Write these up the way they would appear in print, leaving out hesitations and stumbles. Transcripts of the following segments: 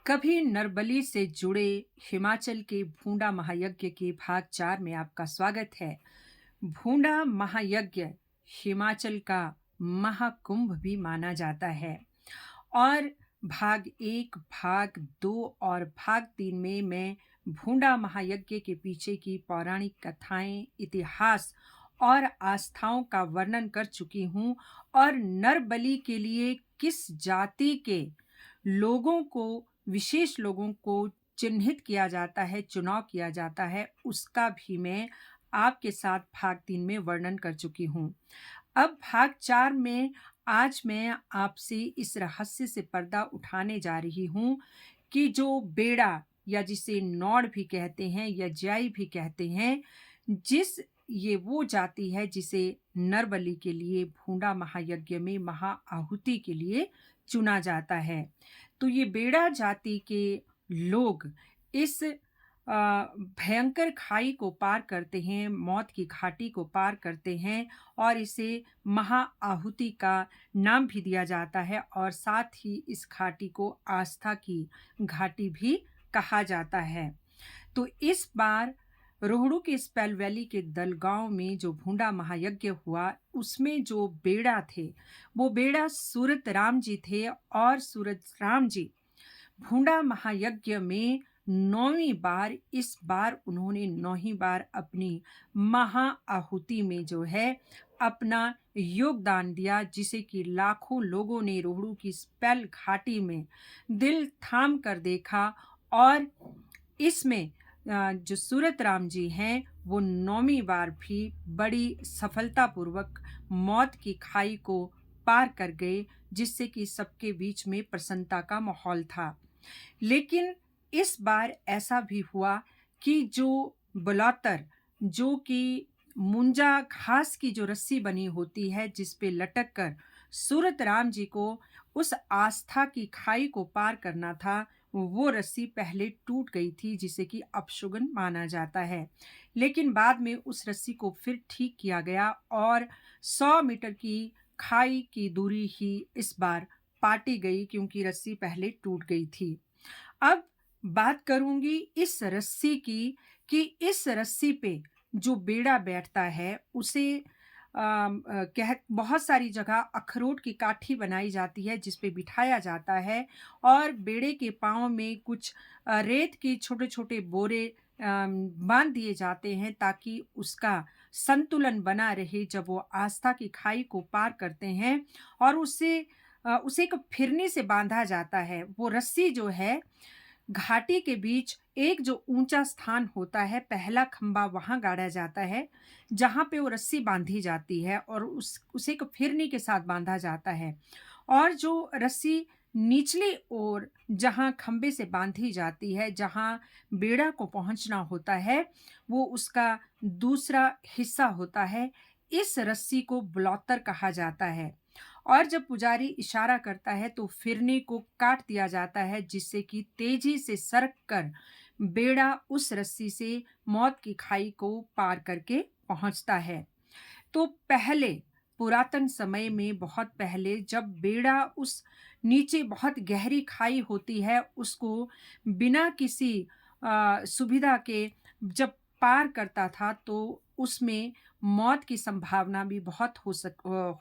कभी नरबली से जुड़े हिमाचल के भूंडा महायज्ञ के भाग 4 में आपका स्वागत है। भूंडा महायज्ञ हिमाचल का महाकुंभ भी माना जाता है और भाग 1, भाग 2 और भाग 3 में मैं भूंडा महायज्ञ के पीछे की पौराणिक कथाएं, इतिहास और आस्थाओं का वर्णन कर चुकी हूँ और नरबलि के लिए किस जाति के लोगों को विशेष लोगों को चिन्हित किया जाता है, चुनाव किया जाता है, उसका भी मैं आपके साथ भाग 3 में वर्णन कर चुकी हूँ। अब भाग 4 में आज मैं आपसे इस रहस्य से पर्दा उठाने जा रही हूँ कि जो बेड़ा या जिसे नौड़ भी कहते हैं या ज्याई भी कहते हैं, जिस ये वो जाति है जिसे नरबलि के लिए भूंडा महायज्ञ में महाआहुति के लिए चुना जाता है। तो ये बेड़ा जाति के लोग इस भयंकर खाई को पार करते हैं, मौत की घाटी को पार करते हैं और इसे महाआहुति का नाम भी दिया जाता है और साथ ही इस घाटी को आस्था की घाटी भी कहा जाता है। तो इस बार रोहड़ू के स्पेल वैली के दलगांव में जो भूंडा महायज्ञ हुआ, उसमें जो बेड़ा थे, वो बेड़ा सूरत राम जी थे और सूरत राम जी भूंडा महायज्ञ में 9वीं बार, इस बार उन्होंने 9वीं बार अपनी महाआहुति में जो है अपना योगदान दिया, जिसे कि लाखों लोगों ने रोहड़ू की स्पेल घाटी में दिल थाम कर देखा और इसमें जो सूरत राम जी हैं वो 9वीं बार भी बड़ी सफलतापूर्वक मौत की खाई को पार कर गए, जिससे कि सबके बीच में प्रसन्नता का माहौल था। लेकिन इस बार ऐसा भी हुआ कि जो बलौतर, जो कि मुंजा घास की जो रस्सी बनी होती है जिस पे लटक कर सूरत राम जी को उस आस्था की खाई को पार करना था, वो रस्सी पहले टूट गई थी, जिसे कि अपशगुन माना जाता है। लेकिन बाद में उस रस्सी को फिर ठीक किया गया और 100 मीटर की खाई की दूरी ही इस बार पाटी गई, क्योंकि रस्सी पहले टूट गई थी। अब बात करूंगी इस रस्सी की कि इस रस्सी पे जो बेड़ा बैठता है उसे कह बहुत सारी जगह अखरोट की काठी बनाई जाती है जिस पे बिठाया जाता है और बेड़े के पाँव में कुछ रेत के छोटे-छोटे बोरे बांध दिए जाते हैं, ताकि उसका संतुलन बना रहे जब वो आस्था की खाई को पार करते हैं और उसे एक फिरनी से बांधा जाता है। वो रस्सी जो है, घाटी के बीच एक जो ऊंचा स्थान होता है, पहला खंबा वहां गाड़ा जाता है जहां पे वो रस्सी बांधी जाती है और उसे एक फिरनी के साथ बांधा जाता है और जो रस्सी निचली ओर जहां खंबे से बांधी जाती है, जहां बेड़ा को पहुंचना होता है, वो उसका दूसरा हिस्सा होता है। इस रस्सी को ब्लौतर कहा जाता है और जब पुजारी इशारा करता है तो फिरनी को काट दिया जाता है, जिससे कि तेजी से सरक कर बेड़ा उस रस्सी से मौत की खाई को पार करके पहुंचता है। तो पहले पुरातन समय में, बहुत पहले, जब बेड़ा उस नीचे बहुत गहरी खाई होती है उसको बिना किसी सुविधा के जब पार करता था, तो उसमें मौत की संभावना भी बहुत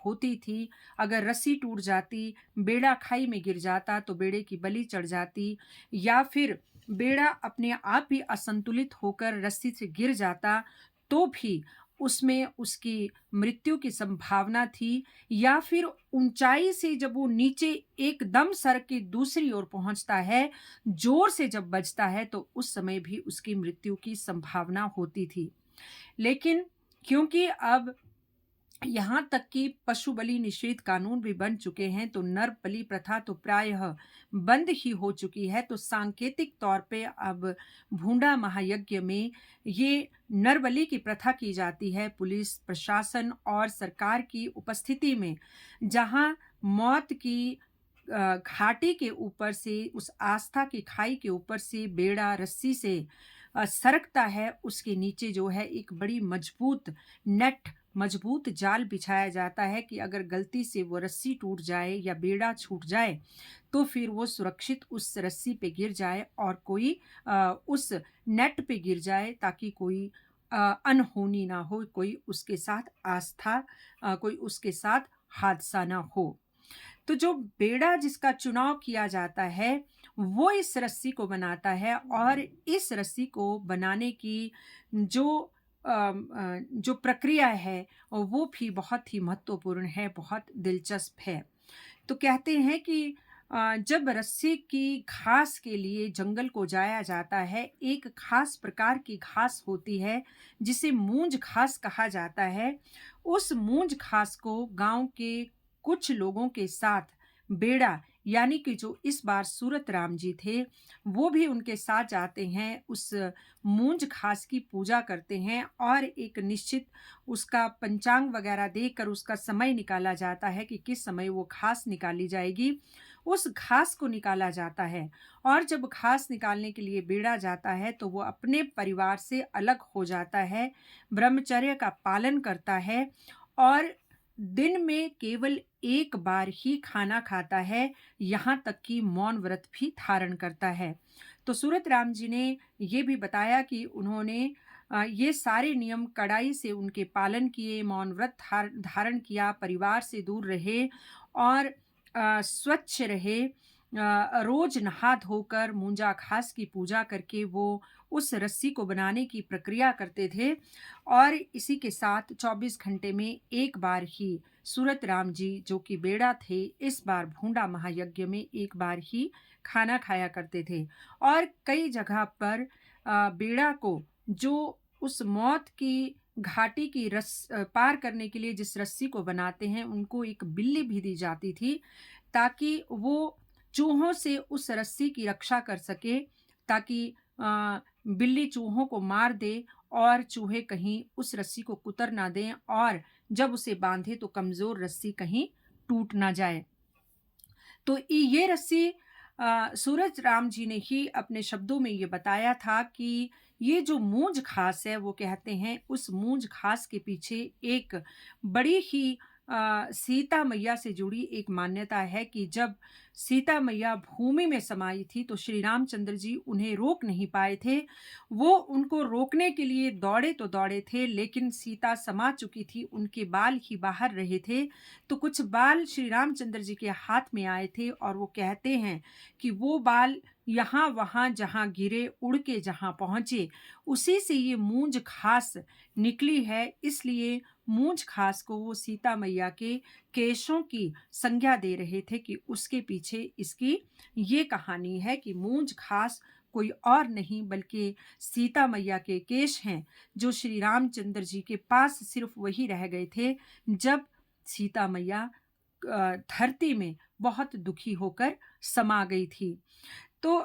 होती थी। अगर रस्सी टूट जाती, बेड़ा खाई में गिर जाता तो बेड़े की बलि चढ़ जाती, या फिर बेड़ा अपने आप ही असंतुलित होकर रस्सी से गिर जाता तो भी उसमें उसकी मृत्यु की संभावना थी, या फिर ऊंचाई से जब वो नीचे एकदम सरक के दूसरी ओर पहुंचता है, जोर से जब बजता है, तो उस समय भी उसकी मृत्यु की संभावना होती थी। लेकिन क्योंकि अब यहाँ तक कि पशु बलि निषेध कानून भी बन चुके हैं, तो नर बलि प्रथा तो प्रायः बंद ही हो चुकी है। तो सांकेतिक तौर पे अब भूंडा महायज्ञ में ये नर बलि की प्रथा की जाती है, पुलिस प्रशासन और सरकार की उपस्थिति में, जहाँ मौत की घाटी के ऊपर से, उस आस्था की खाई के ऊपर से बेड़ा रस्सी से सरकता है, उसके नीचे जो है एक बड़ी मजबूत नेट मजबूत जाल बिछाया जाता है कि अगर गलती से वो रस्सी टूट जाए या बेड़ा छूट जाए तो फिर वो सुरक्षित उस रस्सी पे गिर जाए और कोई उस नेट पे गिर जाए, ताकि कोई अनहोनी ना हो, कोई उसके साथ हादसा ना हो। तो जो बेड़ा जिसका चुनाव किया जाता है, वो इस रस्सी को बनाता है, और इस रस्सी को बनाने की जो जो प्रक्रिया है, वो भी बहुत ही महत्वपूर्ण है, बहुत दिलचस्प है। तो कहते हैं कि जब रस्सी की घास के लिए जंगल को जाया जाता है, एक खास प्रकार की घास होती है, जिसे मूंज घास कहा जाता है। उस मूंज घास को गाँव के कुछ लोगों के साथ बेड़ा, यानी कि जो इस बार सूरत राम जी थे, वो भी उनके साथ जाते हैं, उस मूंज घास की पूजा करते हैं, और एक निश्चित उसका पंचांग वगैरह देखकर उसका समय निकाला जाता है कि किस समय वो घास निकाली जाएगी। उस घास को निकाला जाता है, और जब घास निकालने के लिए बेड़ा जाता है तो वो अपने परिवार से अलग हो जाता है, ब्रह्मचर्य का पालन करता है, और दिन में केवल एक बार ही खाना खाता है, यहाँ तक कि मौन व्रत भी धारण करता है। तो सूरत राम जी ने ये भी बताया कि उन्होंने ये सारे नियम कड़ाई से उनके पालन किए, मौन व्रत धारण किया, परिवार से दूर रहे, और स्वच्छ रहे। रोज नहा धोकर मूंजा घास की पूजा करके वो उस रस्सी को बनाने की प्रक्रिया करते थे, और इसी के साथ 24 घंटे में एक बार ही सूरत राम जी, जो कि बेड़ा थे, इस बार भूंडा महायज्ञ में एक बार ही खाना खाया करते थे। और कई जगह पर बेड़ा को, जो उस मौत की घाटी की पार करने के लिए जिस रस्सी को बनाते हैं, उनको एक बिल्ली भी दी जाती थी, ताकि वो चूहों से उस रस्सी की रक्षा कर सके, ताकि बिल्ली चूहों को मार दे और चूहे कहीं उस रस्सी को कुतर ना दें, और जब उसे बांधे तो कमजोर रस्सी कहीं टूट ना जाए। तो ये रस्सी सूरज राम जी ने ही अपने शब्दों में ये बताया था कि ये जो मूंज घास है, वो कहते हैं उस मूंज घास के पीछे एक बड़ी ही सीता मैया से जुड़ी एक मान्यता है कि जब सीता मैया भूमि में समाई थी तो श्री रामचंद्र जी उन्हें रोक नहीं पाए थे। वो उनको रोकने के लिए दौड़े तो दौड़े थे, लेकिन सीता समा चुकी थी, उनके बाल ही बाहर रहे थे। तो कुछ बाल श्री रामचंद्र जी के हाथ में आए थे, और वो कहते हैं कि वो बाल यहाँ वहाँ जहाँ गिरे, उड़ के जहाँ पहुँचे, उसी से ये मूंज घास निकली है। इसलिए मूंज घास को वो सीता मैया के केशों की संज्ञा दे रहे थे कि उसके पीछे इसकी ये कहानी है कि मूंज घास कोई और नहीं बल्कि सीता मैया के केश हैं, जो श्री रामचंद्र जी के पास सिर्फ वही रह गए थे जब सीता मैया धरती में बहुत दुखी होकर समा गई थी। तो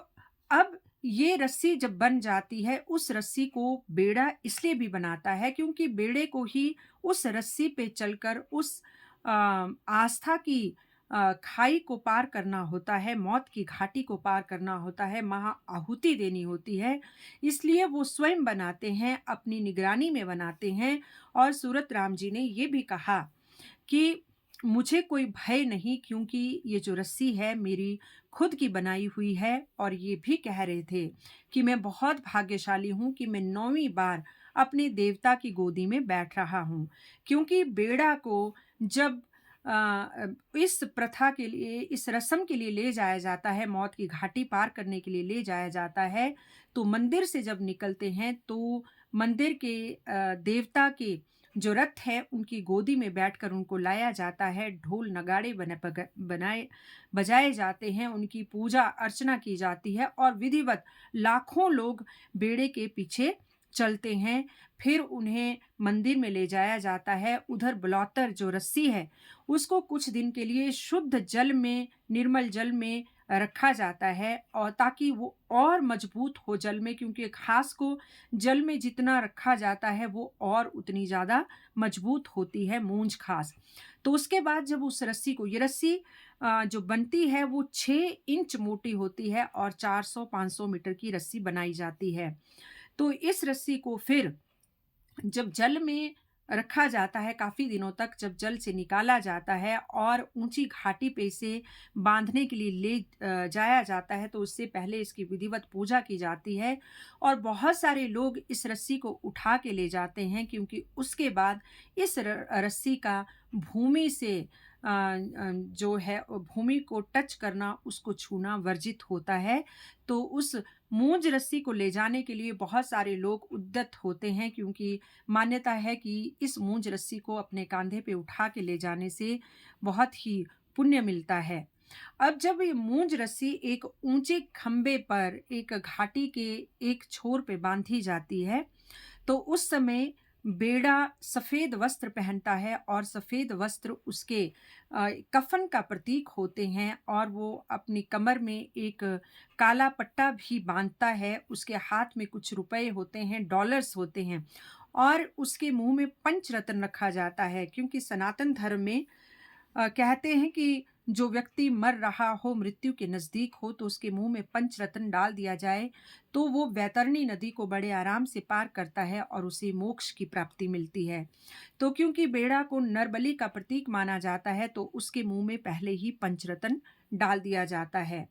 अब ये रस्सी जब बन जाती है, उस रस्सी को बेड़ा इसलिए भी बनाता है क्योंकि बेड़े को ही उस रस्सी पे चलकर उस आस्था की खाई को पार करना होता है, मौत की घाटी को पार करना होता है, महा आहुति देनी होती है। इसलिए वो स्वयं बनाते हैं, अपनी निगरानी में बनाते हैं। और सूरत राम जी ने ये भी कहा कि मुझे कोई भय नहीं, क्योंकि ये जो रस्सी है मेरी खुद की बनाई हुई है। और ये भी कह रहे थे कि मैं बहुत भाग्यशाली हूँ कि मैं 9वीं बार अपने देवता की गोदी में बैठ रहा हूँ, क्योंकि बेड़ा को जब इस प्रथा के लिए, इस रस्म के लिए ले जाया जाता है, मौत की घाटी पार करने के लिए ले जाया जाता है, तो मंदिर से जब निकलते हैं तो मंदिर के देवता के जो रथ है उनकी गोदी में बैठकर उनको लाया जाता है, ढोल नगाड़े बनाए बजाए जाते हैं, उनकी पूजा अर्चना की जाती है, और विधिवत लाखों लोग बेड़े के पीछे चलते हैं। फिर उन्हें मंदिर में ले जाया जाता है। उधर बलौतर जो रस्सी है उसको कुछ दिन के लिए शुद्ध जल में, निर्मल जल में रखा जाता है, और ताकि वो और मजबूत हो जल में, क्योंकि घास को जल में जितना रखा जाता है वो और उतनी ज़्यादा मजबूत होती है मूंज घास। तो उसके बाद जब उस रस्सी को, ये रस्सी जो बनती है वो 6 इंच मोटी होती है, और 400-500 मीटर की रस्सी बनाई जाती है। तो इस रस्सी को फिर जब जल में रखा जाता है काफ़ी दिनों तक, जब जल से निकाला जाता है और ऊंची घाटी पे इसे बांधने के लिए ले जाया जाता है, तो उससे पहले इसकी विधिवत पूजा की जाती है और बहुत सारे लोग इस रस्सी को उठा के ले जाते हैं, क्योंकि उसके बाद इस रस्सी का भूमि से जो है भूमि को टच करना, उसको छूना वर्जित होता है। तो उस मूंज रस्सी को ले जाने के लिए बहुत सारे लोग उद्यत होते हैं, क्योंकि मान्यता है कि इस मूंज रस्सी को अपने कांधे पे उठा के ले जाने से बहुत ही पुण्य मिलता है। अब जब ये मूंज रस्सी एक ऊंचे खंबे पर एक घाटी के एक छोर पे बांधी जाती है, तो उस समय बेड़ा सफेद वस्त्र पहनता है और सफेद वस्त्र उसके कफन का प्रतीक होते हैं, और वो अपनी कमर में एक काला पट्टा भी बांधता है। उसके हाथ में कुछ रुपए होते हैं, डॉलर्स होते हैं, और उसके मुंह में पंचरत्न रखा जाता है, क्योंकि सनातन धर्म में कहते हैं कि जो व्यक्ति मर रहा हो, मृत्यु के नज़दीक हो, तो उसके मुंह में पंचरत्न डाल दिया जाए, तो वो वैतरणी नदी को बड़े आराम से पार करता है और उसे मोक्ष की प्राप्ति मिलती है। तो क्योंकि बेड़ा को नरबलि का प्रतीक माना जाता है, तो उसके मुंह में पहले ही पंचरत्न डाल दिया जाता है।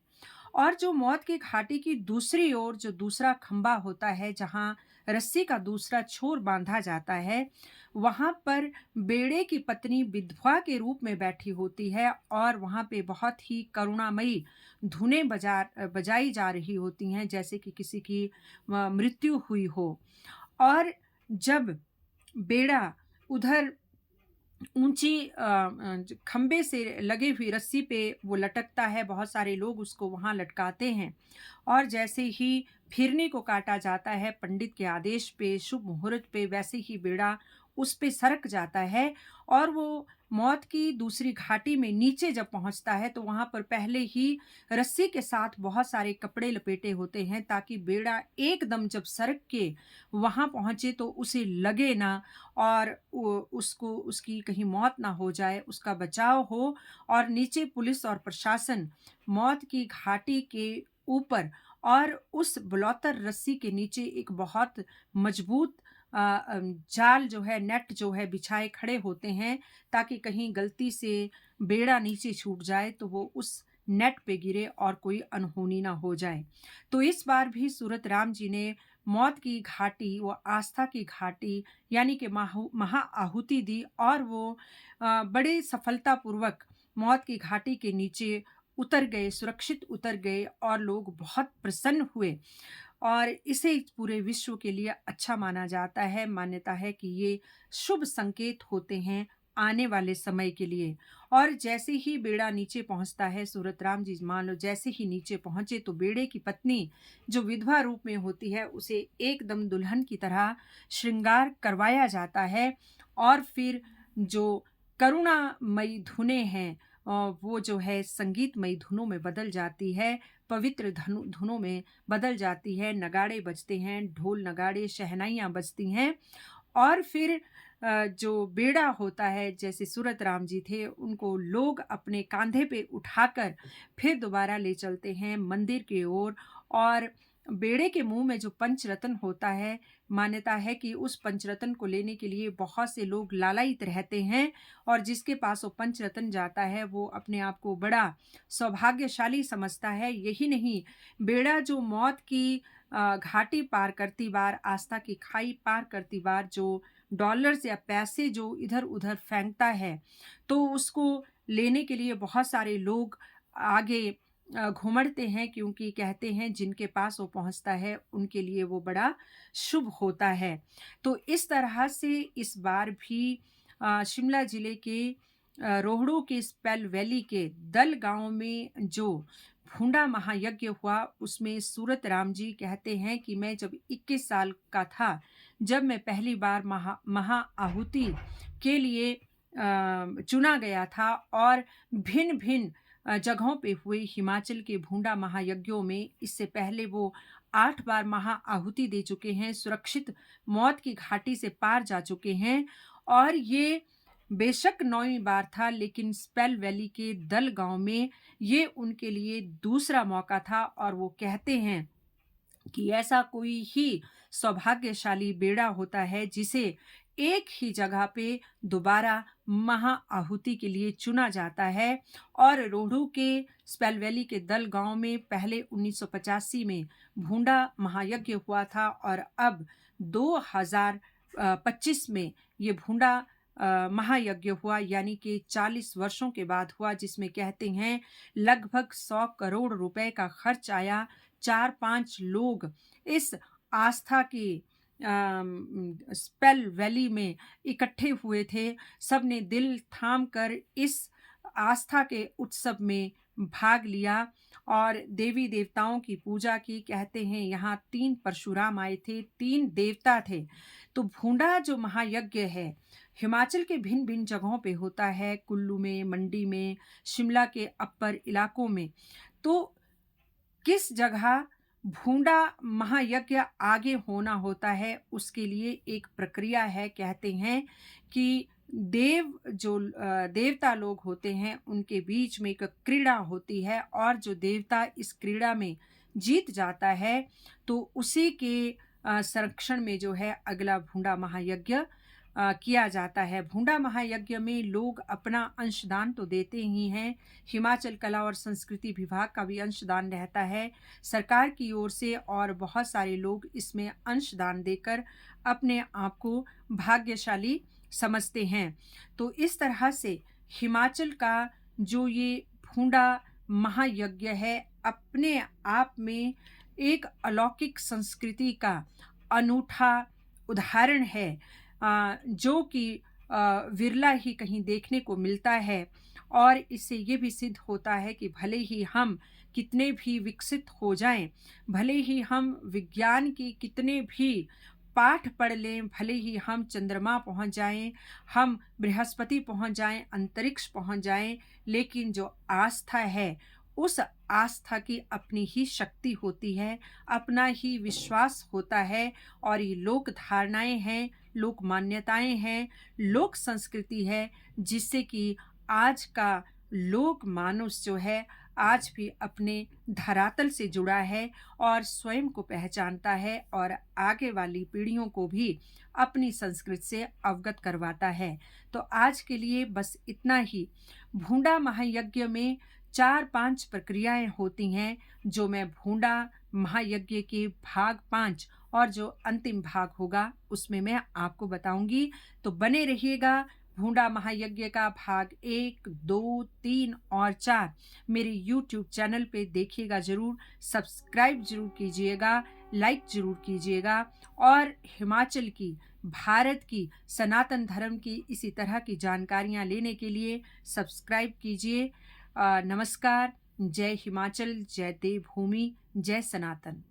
और जो मौत की घाटी की दूसरी ओर जो दूसरा खंबा होता है, जहां रस्सी का दूसरा छोर बांधा जाता है, वहां पर बेड़े की पत्नी विधवा के रूप में बैठी होती है और वहां पे बहुत ही करुणामयी धुनें बजाई जा रही होती हैं, जैसे कि किसी की मृत्यु हुई हो। और जब बेड़ा उधर ऊंची खंबे से लगी हुई रस्सी पे वो लटकता है, बहुत सारे लोग उसको वहां लटकाते हैं, और जैसे ही फिरनी को काटा जाता है पंडित के आदेश पे, शुभ मुहूर्त पे, वैसे ही बेड़ा उस पे सरक जाता है। और वो मौत की दूसरी घाटी में नीचे जब पहुंचता है, तो वहां पर पहले ही रस्सी के साथ बहुत सारे कपड़े लपेटे होते हैं, ताकि बेड़ा एकदम जब सरक के वहां पहुंचे तो उसे लगे ना, और उसको उसकी कहीं मौत ना हो जाए, उसका बचाव हो। और नीचे पुलिस और प्रशासन मौत की घाटी के ऊपर और उस बुलौतर रस्सी के नीचे एक बहुत मजबूत जाल जो है, नेट जो है, बिछाए खड़े होते हैं, ताकि कहीं गलती से बेड़ा नीचे छूट जाए तो वो उस नेट पे गिरे और कोई अनहोनी ना हो जाए। तो इस बार भी सूरत राम जी ने मौत की घाटी, वो आस्था की घाटी, यानी कि महाआहुति दी, और वो बड़े सफलतापूर्वक मौत की घाटी के नीचे उतर गए, सुरक्षित उतर गए, और लोग बहुत प्रसन्न हुए। और इसे पूरे विश्व के लिए अच्छा माना जाता है। मान्यता है कि ये शुभ संकेत होते हैं आने वाले समय के लिए। और जैसे ही बेड़ा नीचे पहुंचता है, सूरत राम जी मान लो जैसे ही नीचे पहुंचे, तो बेड़े की पत्नी जो विधवा रूप में होती है, उसे एकदम दुल्हन की तरह श्रृंगार करवाया जाता है, और फिर जो करुणामयी धुनें हैं, वो जो है संगीतमयी धुनों में बदल जाती है, पवित्र धुनों में बदल जाती है। नगाड़े बजते हैं, ढोल नगाड़े शहनाइयाँ बजती हैं, और फिर जो बेड़ा होता है, जैसे सूरत राम जी थे, उनको लोग अपने कांधे पे उठाकर फिर दोबारा ले चलते हैं मंदिर की ओर। और बेड़े के मुंह में जो पंचरत्न होता है, मान्यता है कि उस पंचरत्न को लेने के लिए बहुत से लोग लालायित रहते हैं, और जिसके पास वो पंचरत्न जाता है, वो अपने आप को बड़ा सौभाग्यशाली समझता है। यही नहीं, बेड़ा जो मौत की घाटी पार करती बार, आस्था की खाई पार करती बार, जो डॉलर्स या पैसे जो इधर उधर फेंकता है, तो उसको लेने के लिए बहुत सारे लोग आगे घुमड़ते हैं, क्योंकि कहते हैं जिनके पास वो पहुंचता है उनके लिए वो बड़ा शुभ होता है। तो इस तरह से इस बार भी शिमला जिले के रोहड़ू के स्पेल वैली के दल गांव में जो भूंडा महायज्ञ हुआ, उसमें सूरत राम जी कहते हैं कि मैं जब 21 साल का था, जब मैं पहली बार महाआहुति के लिए चुना गया था, और भिन्न भिन्न जगहों पे हुए हिमाचल के भूंडा महायज्ञों में, इससे पहले वो 8 बार महाआहुति दे चुके हैं, सुरक्षित मौत की घाटी से पार जा चुके हैं। और ये बेशक 9वीं बार था, लेकिन स्पेल वैली के दल गांव में ये उनके लिए दूसरा मौका था। और वो कहते हैं कि ऐसा कोई ही सौभाग्यशाली बेड़ा होता है जिसे एक ही जगह पे दोबारा महाआहुति के लिए चुना जाता है और रोहडू के स्पेल वैली के दल गांव में पहले 1985 में भूंडा महायज्ञ हुआ था और अब 2025 में ये भूंडा महायज्ञ हुआ, यानी कि 40 वर्षों के बाद हुआ, जिसमें कहते हैं लगभग 100 करोड़ रुपए का खर्च आया। 4-5 लोग इस आस्था के स्पेल वैली में इकट्ठे हुए थे। सबने दिल थाम कर इस आस्था के उत्सव में भाग लिया और देवी देवताओं की पूजा की। कहते हैं यहाँ 3 परशुराम आए थे, 3 देवता थे। तो भूंडा जो महायज्ञ है हिमाचल के भिन्न भिन्न जगहों पे होता है, कुल्लू में, मंडी में, शिमला के अपर इलाकों में। तो किस जगह भूंडा महायज्ञ आगे होना होता है उसके लिए एक प्रक्रिया है। कहते हैं कि देवता लोग होते हैं उनके बीच में एक क्रीड़ा होती है और जो देवता इस क्रीड़ा में जीत जाता है तो उसी के संरक्षण में जो है अगला भूंडा महायज्ञ किया जाता है। भूंडा महायज्ञ में लोग अपना अंशदान तो देते ही हैं, हिमाचल कला और संस्कृति विभाग का भी अंशदान रहता है सरकार की ओर से, और बहुत सारे लोग इसमें अंशदान देकर अपने आप को भाग्यशाली समझते हैं। तो इस तरह से हिमाचल का जो ये भूंडा महायज्ञ है अपने आप में एक अलौकिक संस्कृति का अनूठा उदाहरण है, जो कि विरला ही कहीं देखने को मिलता है। और इससे ये भी सिद्ध होता है कि भले ही हम कितने भी विकसित हो जाएं, भले ही हम विज्ञान की कितने भी पाठ पढ़ लें, भले ही हम चंद्रमा पहुंच जाएं, हम बृहस्पति पहुंच जाएं, अंतरिक्ष पहुंच जाएं, लेकिन जो आस्था है उस आस्था की अपनी ही शक्ति होती है, अपना ही विश्वास होता है। और ये लोक धारणाएं हैं, लोक मान्यताएं हैं, लोक संस्कृति है, जिससे कि आज का लोक मानुष जो है आज भी अपने धरातल से जुड़ा है और स्वयं को पहचानता है और आगे वाली पीढ़ियों को भी अपनी संस्कृति से अवगत करवाता है। तो आज के लिए बस इतना ही। भूंडा महायज्ञ में 4-5 प्रक्रियाएं होती हैं, जो मैं भूंडा महायज्ञ के भाग 5 और जो अंतिम भाग होगा उसमें मैं आपको बताऊंगी। तो बने रहिएगा। भूंडा महायज्ञ का भाग 1, 2, 3 और 4 मेरे YouTube चैनल पे देखिएगा जरूर, सब्सक्राइब जरूर कीजिएगा, लाइक जरूर कीजिएगा और हिमाचल की, भारत की, सनातन धर्म की इसी तरह की जानकारियां लेने के लिए सब्सक्राइब कीजिए। नमस्कार। जय हिमाचल, जय देवभूमि, जय सनातन।